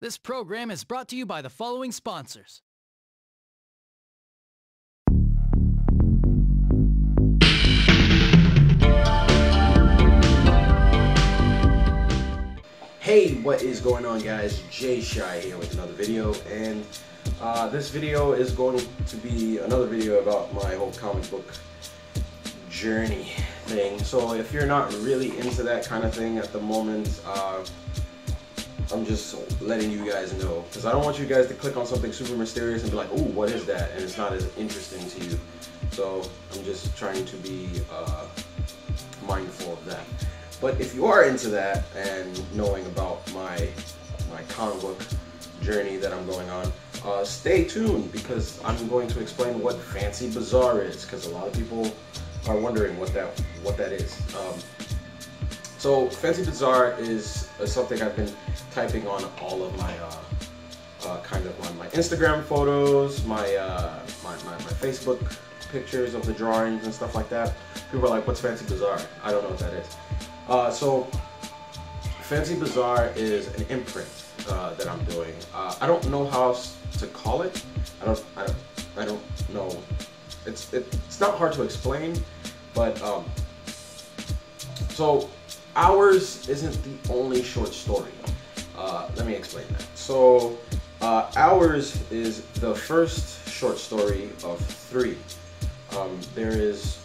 This program is brought to you by the following sponsors. Hey, what is going on, guys? Jay Shy here with another video, and this video is going to be another video about my whole comic book journey thing. So if you're not really into that kind of thing at the moment, I'm just letting you guys know, because I don't want you guys to click on something super mysterious and be like, ooh, what is that? And it's not as interesting to you. So I'm just trying to be mindful of that. But if you are into that and knowing about my comic book journey that I'm going on, stay tuned, because I'm going to explain what Fancy Bazaar is, because a lot of people are wondering what that is. So Fancy Bazaar is something I've been typing on all of my my Instagram photos, my Facebook pictures of the drawings and stuff like that. People are like, what's Fancy Bazaar? I don't know what that is. So Fancy Bazaar is an imprint that I'm doing. I don't know how else to call it. I don't know. It's not hard to explain, but so Hours isn't the only short story. Let me explain that. So Hours is the first short story of 3. There's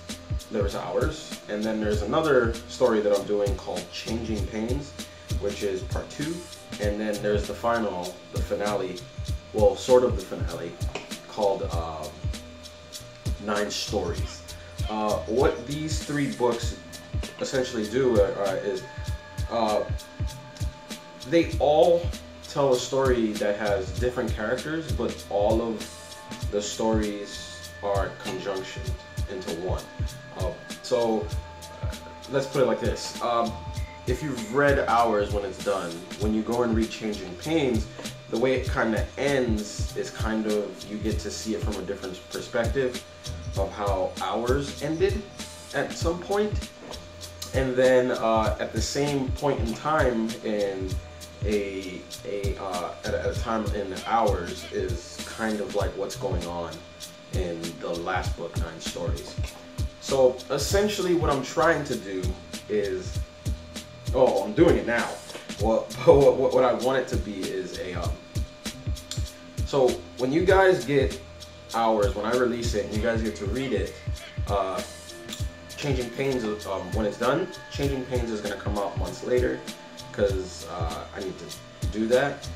Hours, and then there's another story that I'm doing called Changing Pains, which is part 2, and then there's the finale, well, sort of the finale, called 9 Stories. What these 3 books essentially do is they all tell a story that has different characters, but all of the stories are conjunctioned into one. So let's put it like this. If you've read Hours when it's done, when you go and read Changing Pains, the way it kind of ends is kind of, you get to see it from a different perspective of how Hours ended at some point. And then at the same point in time, in at a time in Hours is kind of like what's going on in the last book, 9 Stories. So essentially what I'm trying to do is, I'm doing it now. What I want it to be is so when you guys get Hours, when I release it and you guys get to read it, Changing Pains, when it's done, Changing Pains is going to come out months later, because I need to do that.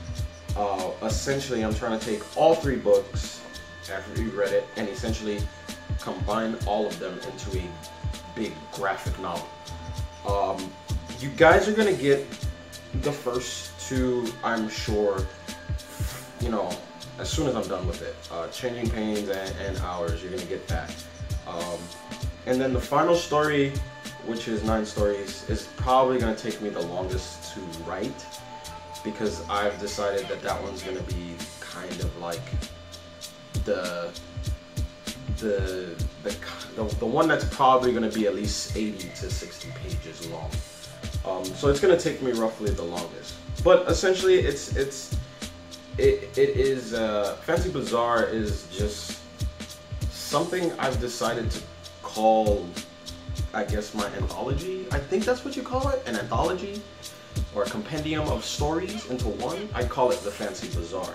Essentially, I'm trying to take all 3 books after you read it and essentially combine all of them into a big graphic novel. You guys are going to get the first 2, I'm sure, as soon as I'm done with it. Changing Pains and Hours, you're going to get that. And then the final story, which is 9 Stories, is probably going to take me the longest to write, because I've decided that one's going to be kind of like the one that's probably going to be at least 80 to 60 pages long. So it's going to take me roughly the longest. But essentially, it is Fancy Bazaar is just something I've decided to call, I guess, my anthology. I think that's what you call it, an anthology or a compendium of stories into one. I call it the Fancy Bazaar,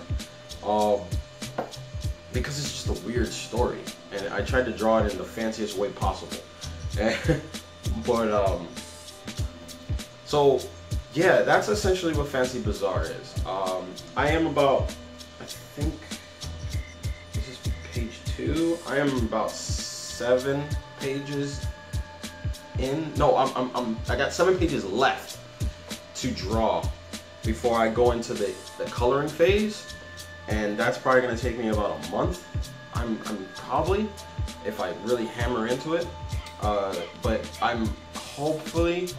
because it's just a weird story, and I tried to draw it in the fanciest way possible. But so yeah, that's essentially what Fancy Bazaar is. I am about, I think this is page 2. I am about 7 pages in. No, I got 7 pages left to draw before I go into the coloring phase, and that's probably going to take me about a month. I'm probably, if I really hammer into it, but I'm hopefully,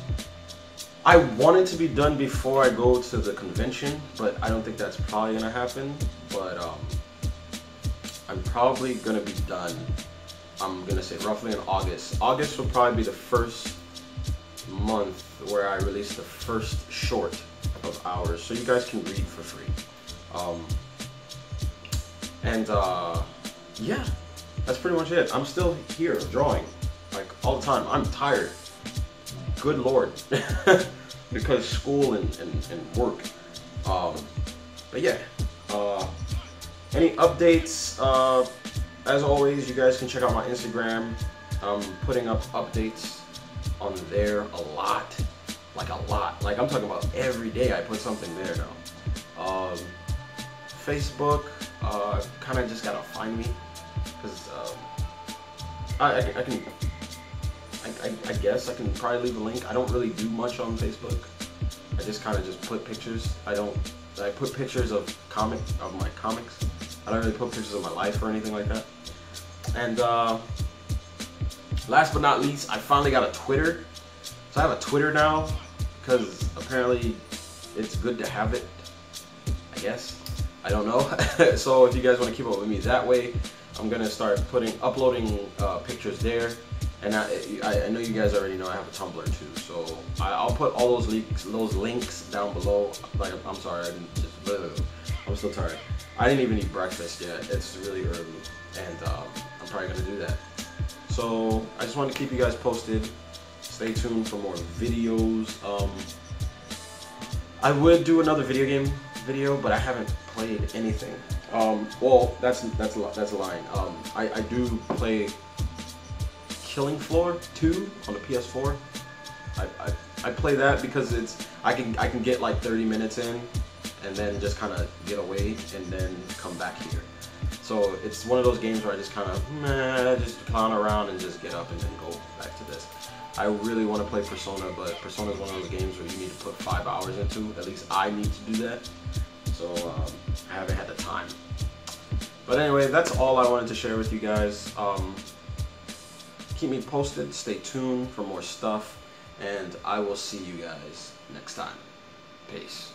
I want it to be done before I go to the convention, but I don't think that's probably going to happen. But I'm probably going to be done, I'm going to say roughly in August. August will probably be the first month where I release the first short of Hours, so you guys can read for free. And yeah, that's pretty much it. I'm still here drawing, like all the time. I'm tired. Good Lord, because school and work. But yeah, any updates? As always, you guys can check out my Instagram. I'm putting up updates on there a lot. Like I'm talking about every day I put something there now. Facebook, kind of just gotta find me, because I guess I can probably leave a link. I don't really do much on Facebook. I just kind of just put pictures. I put pictures of my comics. I don't really put pictures of my life or anything like that. And last but not least, I finally got a Twitter. So I have a Twitter now, because apparently it's good to have it, I guess. I don't know. So if you guys want to keep up with me that way, I'm gonna start uploading pictures there. And I know you guys already know I have a Tumblr too, so I'll put all those links down below. Like, I'm sorry, I'm still tired. I didn't even eat breakfast yet. It's really early, and I'm probably gonna do that. So I just wanted to keep you guys posted. Stay tuned for more videos. I would do another video game video, but I haven't played anything. Well, that's a line. I do play Killing Floor 2 on the PS4. I play that because I can get like 30 minutes in, and then just kind of get away and then come back here. So it's one of those games where I just kind of just clown around and just get up and then go back to this. I really want to play Persona, but Persona is one of those games where you need to put 5 hours into. At least I need to do that. So I haven't had the time. But anyway, that's all I wanted to share with you guys. Keep me posted, stay tuned for more stuff, and I will see you guys next time. Peace.